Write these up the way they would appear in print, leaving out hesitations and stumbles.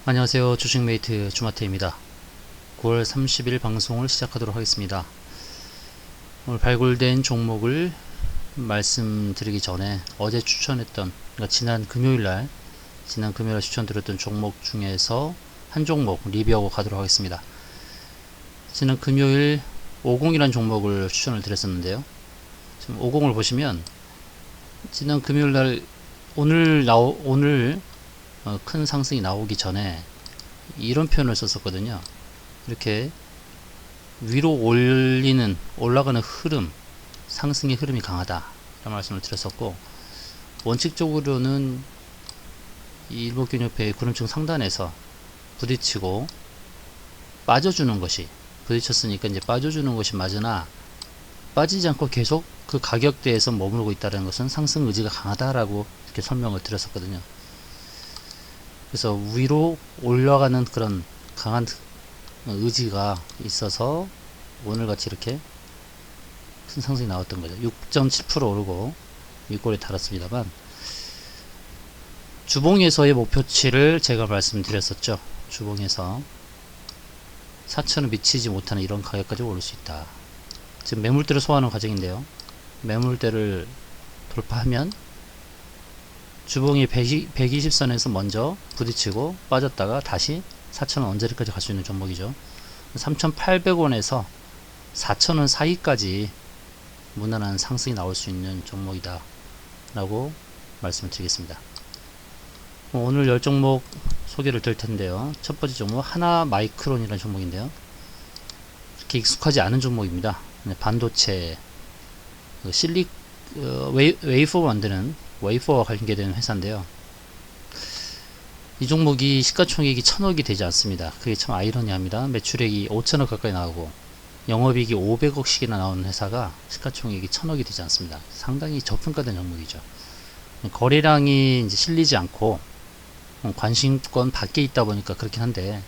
안녕하세요. 주식메이트 주마테입니다. 9월 30일 방송을 시작하도록 하겠습니다. 오늘 발굴된 종목을 말씀드리기 전에 어제 추천했던, 그러니까 지난 금요일날 추천드렸던 종목 중에서 한 종목 리뷰하고 가도록 하겠습니다. 지난 금요일 50이라는 종목을 추천을 드렸었는데요. 지금 50을 보시면 지난 금요일날 오늘 큰 상승이 나오기 전에 이런 표현을 썼었거든요. 이렇게 위로 올라가는 흐름, 상승의 흐름이 강하다 라는 말씀을 드렸었고, 원칙적으로는 이 일목균형표의 구름층 상단에서 부딪히고 빠져주는 것이, 부딪혔으니까 이제 빠져주는 것이 맞으나 빠지지 않고 계속 그 가격대에서 머무르고 있다는 것은 상승 의지가 강하다라고 이렇게 설명을 드렸었거든요. 그래서 위로 올라가는 그런 강한 의지가 있어서 오늘같이 이렇게 큰 상승이 나왔던 거죠. 6.7% 오르고 윗골에 달았습니다만, 주봉에서의 목표치를 제가 말씀드렸었죠. 주봉에서 4천을 미치지 못하는 이런 가격까지 오를 수 있다. 지금 매물대를 소화하는 과정인데요. 매물대를 돌파하면 주봉이 120선에서 먼저 부딪히고 빠졌다가 다시 4,000원 언저리까지 갈 수 있는 종목이죠. 3,800원에서 4,000원 사이까지 무난한 상승이 나올 수 있는 종목이다 라고 말씀을 드리겠습니다. 오늘 10종목 소개를 드릴 텐데요. 첫 번째 종목 하나마이크론이라는 종목인데요. 그렇게 익숙하지 않은 종목입니다. 반도체 웨이퍼 만드는 웨이퍼와 관계되는 회사인데요. 이 종목이 시가총액이 1000억이 되지 않습니다. 그게 참 아이러니합니다. 매출액이 5000억 가까이 나오고 영업이익이 500억씩이나 나오는 회사가 시가총액이 1000억이 되지 않습니다. 상당히 저평가된 종목이죠. 거래량이 이제 실리지 않고 관심권 밖에 있다 보니까 그렇긴 한데,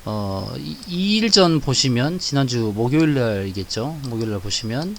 2일 전 보시면, 지난주 목요일날이겠죠. 목요일날 보시면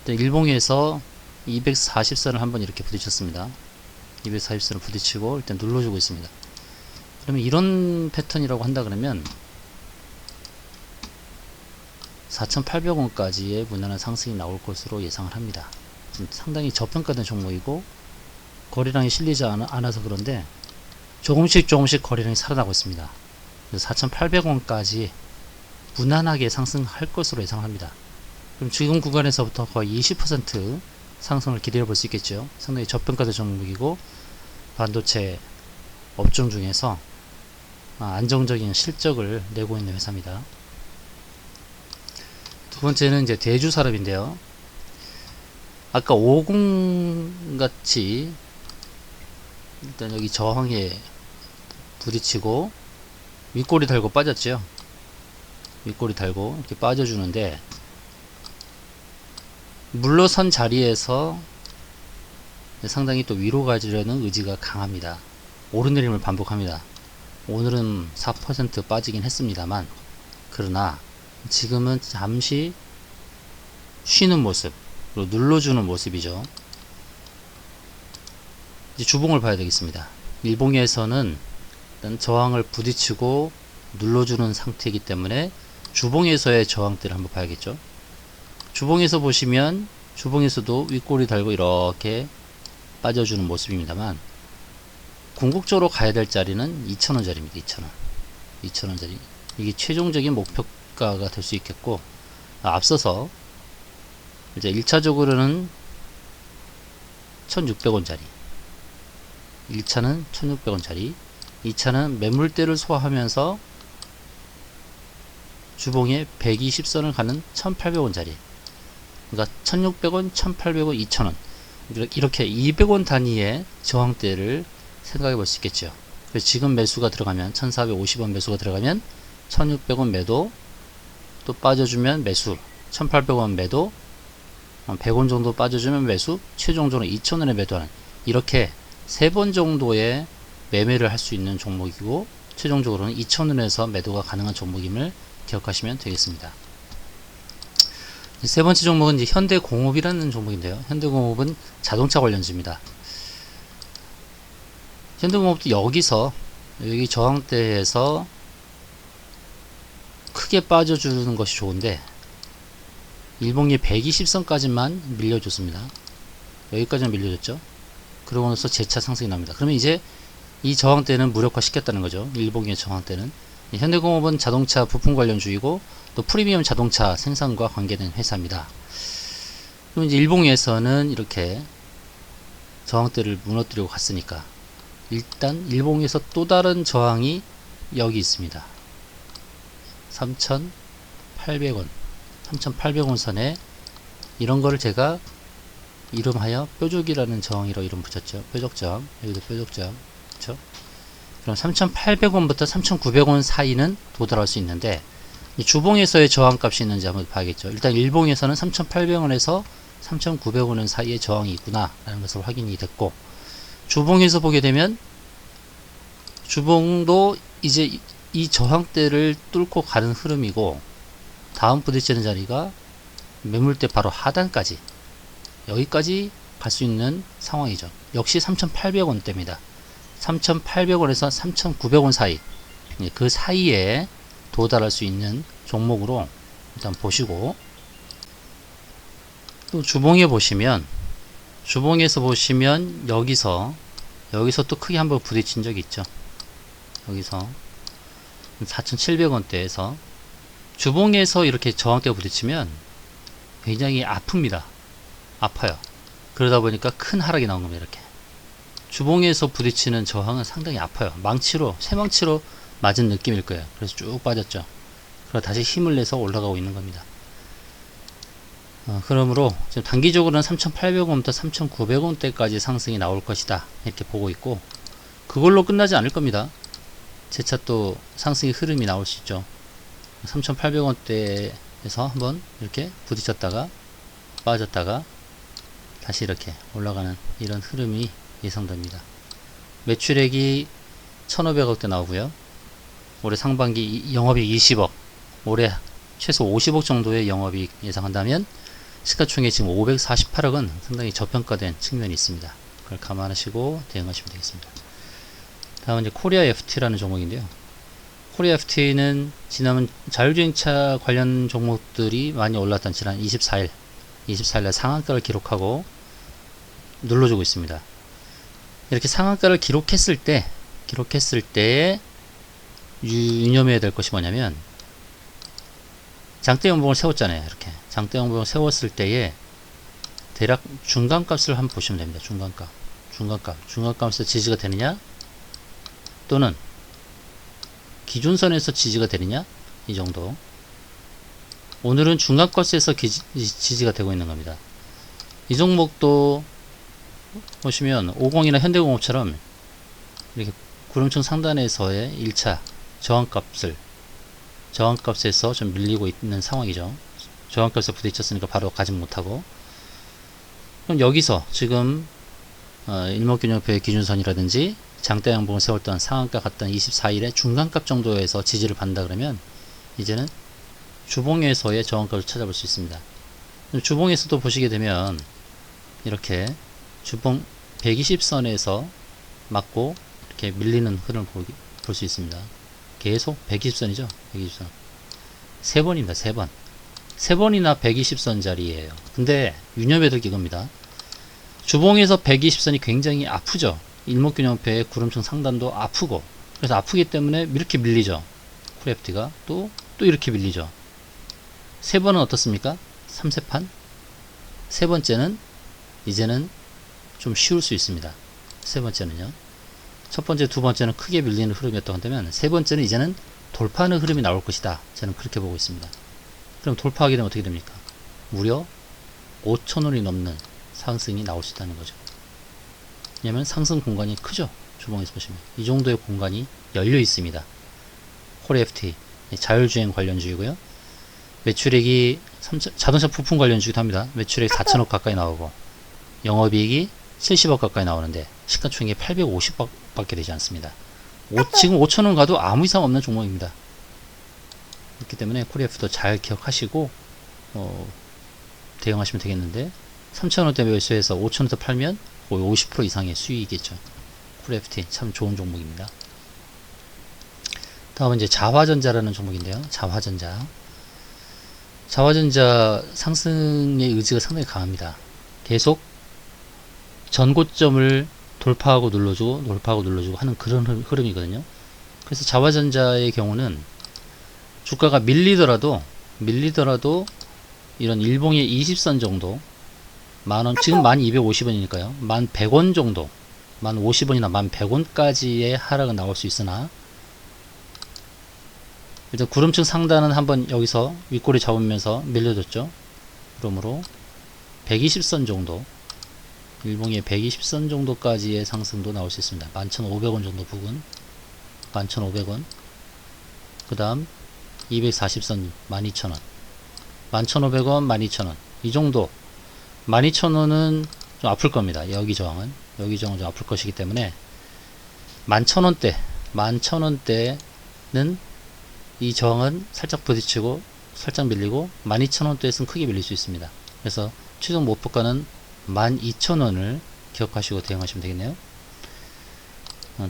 일봉에서 240선을 한번 이렇게 부딪혔습니다. 240선을 부딪히고 일단 눌러주고 있습니다. 그러면 이런 패턴이라고 한다 그러면 4,800원까지의 무난한 상승이 나올 것으로 예상을 합니다. 지금 상당히 저평가된 종목이고 거래량이 실리지 않아서 그런데 조금씩 거래량이 살아나고 있습니다. 그래서 4,800원까지 무난하게 상승할 것으로 예상을 합니다. 그럼 지금 구간에서부터 거의 20% 상승을 기대해 볼 수 있겠죠. 상당히 저평가된 종목이고 반도체 업종 중에서 안정적인 실적을 내고 있는 회사입니다. 두 번째는 이제 대주산업인데요. 아까 50 같이 일단 여기 저항에 부딪히고 윗골이 달고 빠졌죠. 윗골이 달고 이렇게 빠져주는데, 물러선 자리에서 상당히 또 위로 가지려는 의지가 강합니다. 오르내림을 반복합니다. 오늘은 4% 빠지긴 했습니다만, 그러나 지금은 잠시 쉬는 모습, 그리고 눌러주는 모습이죠. 이제 주봉을 봐야 되겠습니다. 일봉에서는 일단 저항을 부딪히고 눌러주는 상태이기 때문에 주봉에서의 저항대를 한번 봐야겠죠. 주봉에서 보시면 주봉에서도 윗골이 달고 이렇게 빠져주는 모습입니다만, 궁극적으로 가야 될 자리는 2,000원짜리입니다. 2,000원짜리. 이게 최종적인 목표가가 될 수 있겠고, 앞서서 이제 1차적으로는 1,600원짜리, 1차는 1,600원짜리, 2차는 매물대를 소화하면서 주봉에 120선을 가는 1,800원짜리, 그러니까 1,600원, 1,800원, 2,000원, 이렇게 200원 단위의 저항대를 생각해 볼 수 있겠죠. 그래서 지금 매수가 들어가면 1,450원 매수가 들어가면 1,600원 매도, 또 빠져주면 매수, 1,800원 매도, 100원 정도 빠져주면 매수, 최종적으로 2,000원에 매도하는, 이렇게 3번 정도의 매매를 할 수 있는 종목이고, 최종적으로는 2,000원에서 매도가 가능한 종목임을 기억하시면 되겠습니다. 세 번째 종목은 이제 현대공업이라는 종목인데요. 현대공업은 자동차 관련주입니다. 현대공업도 여기서 여기 저항대에서 크게 빠져주는 것이 좋은데 일봉이 120선까지만 밀려줬습니다. 여기까지만 밀려줬죠. 그러고 나서 재차 상승이 납니다. 그러면 이제 이 저항대는 무력화 시켰다는 거죠. 일봉의 저항대는. 현대공업은 자동차 부품 관련주이고 또 프리미엄 자동차 생산과 관계된 회사입니다. 그럼 이제 일봉에서는 이렇게 저항대를 무너뜨리고 갔으니까 일단 일봉에서 또 다른 저항이 여기 있습니다. 3,800원 3,800원 선에 이런 거를 제가 이름하여 뾰족이라는 저항이라고 이름 붙였죠. 뾰족저항. 여기도 뾰족저항. 그렇죠? 그럼 3,800원부터 3,900원 사이는 도달할 수 있는데 이 주봉에서의 저항값이 있는지 한번 봐야겠죠. 일단 일봉에서는 3,800원에서 3,900원 사이에 저항이 있구나 라는 것을 확인이 됐고, 주봉에서 보게 되면 주봉도 이제 이 저항대를 뚫고 가는 흐름이고, 다음 부딪히는 자리가 매물대 바로 하단까지 여기까지 갈 수 있는 상황이죠. 역시 3,800원대입니다. 3,800원에서 3,900원 사이, 그 사이에 도달할 수 있는 종목으로 일단 보시고, 또 주봉에 보시면, 주봉에서 보시면 여기서 또 크게 한번 부딪힌 적이 있죠. 여기서 4,700원대에서 주봉에서 이렇게 저항대가 부딪히면 굉장히 아픕니다. 아파요. 그러다 보니까 큰 하락이 나온 겁니다. 이렇게 주봉에서 부딪히는 저항은 상당히 아파요. 망치로, 쇠망치로 맞은 느낌일 거예요. 그래서 쭉 빠졌죠. 그러다 다시 힘을 내서 올라가고 있는 겁니다. 그러므로 지금 단기적으로는 3,800원부터 3,900원대까지 상승이 나올 것이다 이렇게 보고 있고, 그걸로 끝나지 않을 겁니다. 재차 또 상승의 흐름이 나올 수 있죠. 3,800원대에서 한번 이렇게 부딪혔다가 빠졌다가 다시 이렇게 올라가는 이런 흐름이 예상됩니다. 매출액이 1,500억대 나오고요. 올해 상반기 영업이익 20억, 올해 최소 50억 정도의 영업이익 예상한다면 시가총액 지금 548억은 상당히 저평가된 측면이 있습니다. 그걸 감안하시고 대응하시면 되겠습니다. 다음은 이제 코리아 FT라는 종목인데요. 코리아 FT는 지난번 자율주행차 관련 종목들이 많이 올랐던 지난 24일날 상한가를 기록하고 눌러주고 있습니다. 이렇게 상한가를 기록했을 때 유념해야 될 것이 뭐냐면, 장대 연봉을 세웠잖아요. 이렇게 장대 연봉을 세웠을 때에 대략 중간값을 한번 보시면 됩니다. 중간값에서 지지가 되느냐, 또는 기준선에서 지지가 되느냐, 이 정도. 오늘은 중간값에서 지지가 되고 있는 겁니다. 이 종목도 보시면 50이나 현대공업처럼 이렇게 구름층 상단에서의 1차 저항값에서 좀 밀리고 있는 상황이죠. 저항값에 부딪혔으니까 바로 가지 못하고, 그럼 여기서 지금 일목균형표의 기준선이라든지 장대 양봉을 세웠던 상한가 갔던 24일에 중간값 정도에서 지지를 받는다 그러면 이제는 주봉에서의 저항값을 찾아볼 수 있습니다. 주봉에서도 보시게 되면 이렇게 주봉 120선에서 맞고 이렇게 밀리는 흐름을 볼 수 있습니다. 계속 120선이죠. 120선. 3번입니다. 3번. 3번이나 120선 자리예요. 근데 유념해야 될 게 이겁니다. 주봉에서 120선이 굉장히 아프죠. 일목균형표의 구름층 상단도 아프고, 그래서 아프기 때문에 이렇게 밀리죠. 코리아FT가 또 이렇게 밀리죠. 3번은 어떻습니까? 3세판. 세 번째는 이제는 좀 쉬울 수 있습니다. 세 번째는요. 첫 번째, 두 번째는 크게 밀리는 흐름이었다고 한다면, 세 번째는 이제는 돌파하는 흐름이 나올 것이다. 저는 그렇게 보고 있습니다. 그럼 돌파하게 되면 어떻게 됩니까? 무려 5,000원이 넘는 상승이 나올 수 있다는 거죠. 왜냐면 상승 공간이 크죠. 주봉에서 보시면 이 정도의 공간이 열려 있습니다. 코리아FT 자율주행 관련주이고요. 매출액이 자동차 부품 관련주기도 합니다. 매출액 4천억 가까이 나오고 영업이익이 70억 가까이 나오는데 시가총액이 850억 밖에 되지 않습니다. 지금 5천원 가도 아무 이상 없는 종목입니다. 그렇기 때문에 코리아FT도 잘 기억하시고 대응하시면 되겠는데, 3,000원대 매수해서 5,000원대 팔면 거의 50% 이상의 수익이겠죠. FT 참 좋은 종목입니다. 다음은 이제 자화전자라는 종목인데요. 자화전자 상승의 의지가 상당히 강합니다. 계속 전고점을 돌파하고 눌러주고 하는 그런 흐름이거든요. 그래서 자화전자의 경우는 주가가 밀리더라도 이런 일봉의 20선 정도 만원, 지금 1250원이니까요. 1100원 정도, 1050원이나 1100원까지의 하락은 나올 수 있으나, 일단 구름층 상단은 한번 여기서 윗꼬리 잡으면서 밀려줬죠. 그러므로 120선 정도, 일봉의 120선 정도까지의 상승도 나올 수 있습니다. 11,500원 정도 부근, 11,500원, 그 다음 240선 12,000원, 11,500원, 12,000원, 이 정도. 12,000원은 좀 아플 겁니다. 여기 저항은 좀 아플 것이기 때문에 11,000원대는 이 저항은 살짝 부딪히고 살짝 밀리고 12,000원대에서는 크게 밀릴 수 있습니다. 그래서 최종 목표가는 12,000원을 기억하시고 대응하시면 되겠네요.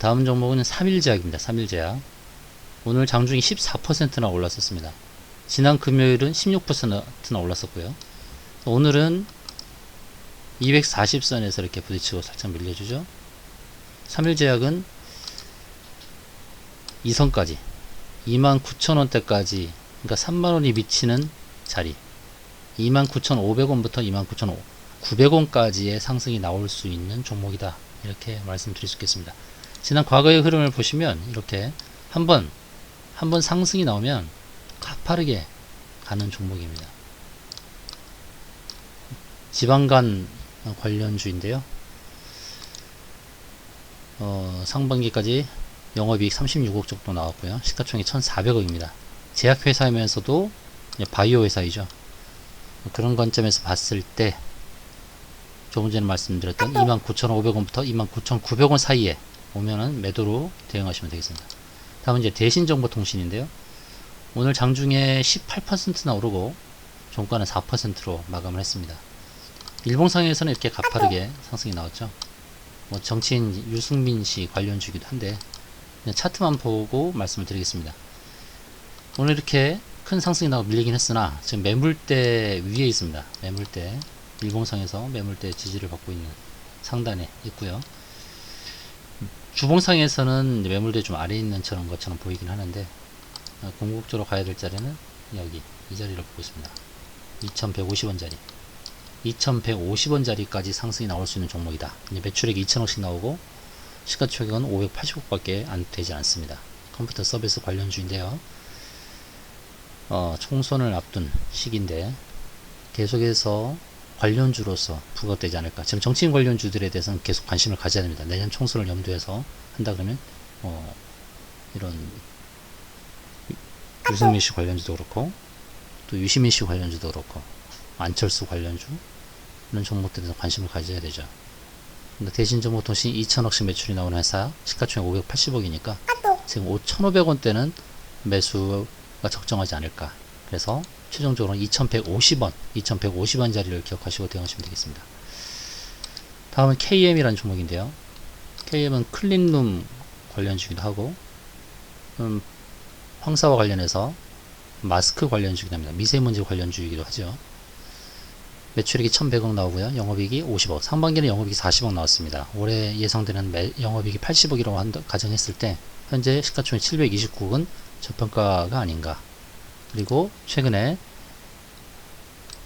다음 종목은 3일제약입니다. 3일제약. 오늘 장중이 14%나 올랐었습니다. 지난 금요일은 16%나 올랐었고요. 오늘은 240선에서 이렇게 부딪히고 살짝 밀려주죠. 3일제약은 2선까지 29,000원대까지, 그러니까 3만원이 미치는 자리, 29,500원부터 29,900원까지의 상승이 나올 수 있는 종목이다, 이렇게 말씀드릴 수 있겠습니다. 지난 과거의 흐름을 보시면 이렇게 한번 상승이 나오면 가파르게 가는 종목입니다. 지방간 관련주인데요. 상반기까지 영업이익 36억 정도 나왔고요. 시가총액 1,400억입니다. 제약회사이면서도 바이오 회사이죠. 그런 관점에서 봤을 때 조금 전에 말씀드렸던 29,500원부터 29,900원 사이에 오면은 매도로 대응하시면 되겠습니다. 다음은 이제 대신정보통신인데요. 오늘 장중에 18%나 오르고 종가는 4%로 마감을 했습니다. 일봉상에서는 이렇게 가파르게 상승이 나왔죠. 정치인 유승민 씨 관련주이기도 한데 그냥 차트만 보고 말씀을 드리겠습니다. 오늘 이렇게 큰 상승이 나고 밀리긴 했으나 지금 매물대 위에 있습니다. 매물대, 일봉상에서 매물대 지지를 받고 있는 상단에 있고요. 주봉상에서는 매물대 좀 아래에 있는 것처럼 보이긴 하는데 궁극적으로 가야 될 자리는 여기 이 자리를 보고 있습니다. 2150원 자리, 2150원 자리까지 상승이 나올 수 있는 종목이다. 매출액이 2천억씩 나오고 시가총액은 580억밖에 안 되지 않습니다. 컴퓨터 서비스 관련주인데요. 총선을 앞둔 시기인데 계속해서 관련주로서 부각되지 않을까. 지금 정치인 관련주들에 대해서는 계속 관심을 가져야 됩니다. 내년 총선을 염두해서 한다 그러면 이런 유승민 씨 관련주도 그렇고 또 유시민 씨 관련주도 그렇고 안철수 관련주 이런 종목들에 대해서 관심을 가져야 되죠. 대신정보통신 2천억씩 매출이 나오는 회사, 시가총액 580억이니까 지금 5,500원대는 매수가 적정하지 않을까. 그래서 최종적으로 2,150원 자리를 기억하시고 대응하시면 되겠습니다. 다음은 KM이라는 종목인데요. KM은 클린룸 관련주기도 하고 황사와 관련해서 마스크 관련주기도 합니다. 미세먼지 관련주이기도 하죠. 매출액이 1,100억 나오고요. 영업이익이 50억. 상반기는 영업이익이 40억 나왔습니다. 올해 예상되는 영업이익이 80억이라고 가정했을 때 현재 시가총액 729억은 저평가가 아닌가. 그리고 최근에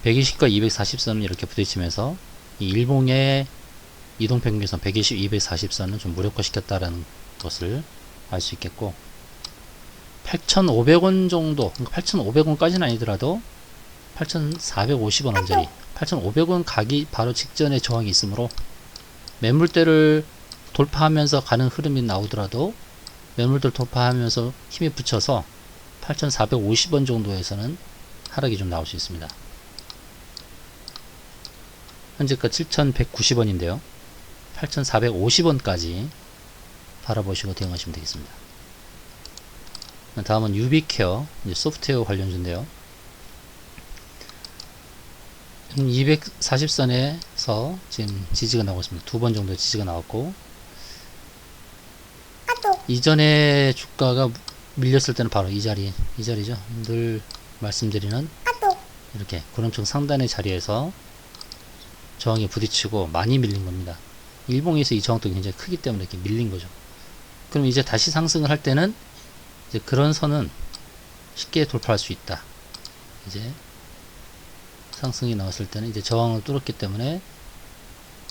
120과 240선은 이렇게 부딪히면서 이 일봉의 이동평균선 120, 240선은 좀 무력화시켰다라는 것을 알 수 있겠고 8,500원 정도, 그러니까 8,500원까지는 아니더라도 8,450원 언저리, 8,500원 가기 바로 직전에 저항이 있으므로 매물대를 돌파하면서 가는 흐름이 나오더라도 매물대를 돌파하면서 힘이 붙여서 8,450원 정도에서는 하락이 좀 나올 수 있습니다. 현재가 7,190원인데요. 8,450원까지 바라보시고 대응하시면 되겠습니다. 다음은 유비케어, 소프트웨어 관련주인데요. 240선에서 지금 지지가 나오고 있습니다. 두 번 정도 지지가 나왔고 이전에 주가가 밀렸을 때는 바로 이 자리죠. 늘 말씀드리는 이렇게 구름청 상단의 자리에서 저항에 부딪히고 많이 밀린 겁니다. 일봉에서 이 저항도 굉장히 크기 때문에 이렇게 밀린 거죠. 그럼 이제 다시 상승을 할 때는 이제 그런 선은 쉽게 돌파할 수 있다. 이제 상승이 나왔을 때는 이제 저항을 뚫었기 때문에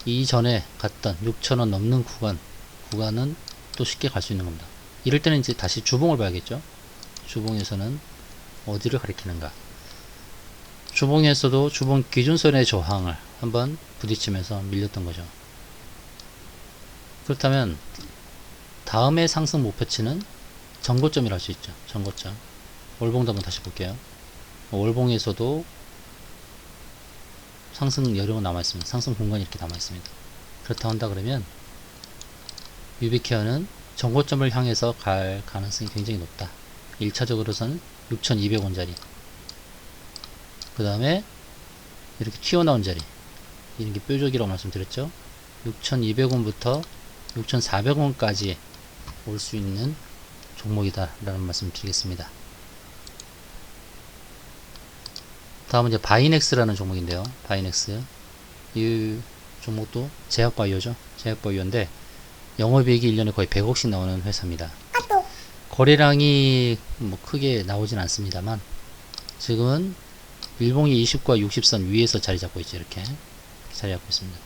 이전에 갔던 6,000원 넘는 구간은 또 쉽게 갈 수 있는 겁니다. 이럴 때는 이제 다시 주봉을 봐야겠죠. 주봉에서는 어디를 가리키는가. 주봉에서도 주봉 기준선의 저항을 한번 부딪히면서 밀렸던 거죠. 그렇다면 다음에 상승 목표치는 전고점이라 할 수 있죠. 전고점. 월봉도 한번 다시 볼게요. 월봉에서도 상승 여력은 남아있습니다. 상승 공간이 이렇게 남아있습니다. 그렇다 한다 그러면 유비케어는 전고점을 향해서 갈 가능성이 굉장히 높다. 1차적으로서는 6,200원짜리, 그 다음에 이렇게 튀어나온 자리, 이런 게 뾰족이라고 말씀드렸죠. 6,200원부터 6,400원까지 올 수 있는 종목이다 라는 말씀 드리겠습니다. 다음은 이제 바이넥스라는 종목인데요. 바이넥스, 이 종목도 제약바이오죠. 제약바이오인데 영업이익이 1년에 거의 100억씩 나오는 회사입니다. 거래량이 뭐 크게 나오진 않습니다만 지금은 일봉이 20과 60선 위에서 자리 잡고 있죠. 이렇게 자리 잡고 있습니다.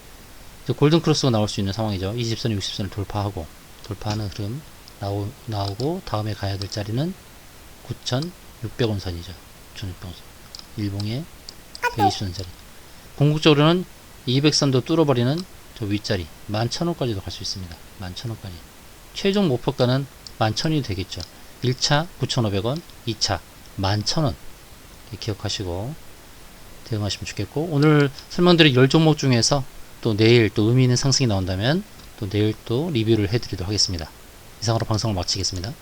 골든크로스가 나올 수 있는 상황이죠. 20선, 60선을 돌파하는 흐름 나오고 다음에 가야 될 자리는 9,600원 선이죠. 9,600원 선. 일봉의 120선 자리. 궁극적으로는 200선도 뚫어버리는 저 윗자리 11,000원까지도 갈 수 있습니다. 11,000원까지. 최종 목표가는 11,000원이 되겠죠. 1차 9,500원, 2차 11,000원. 기억하시고 대응하시면 좋겠고, 오늘 설명드린 10종목 중에서 또 내일 또 의미 있는 상승이 나온다면 또 내일 또 리뷰를 해드리도록 하겠습니다. 이상으로 방송을 마치겠습니다.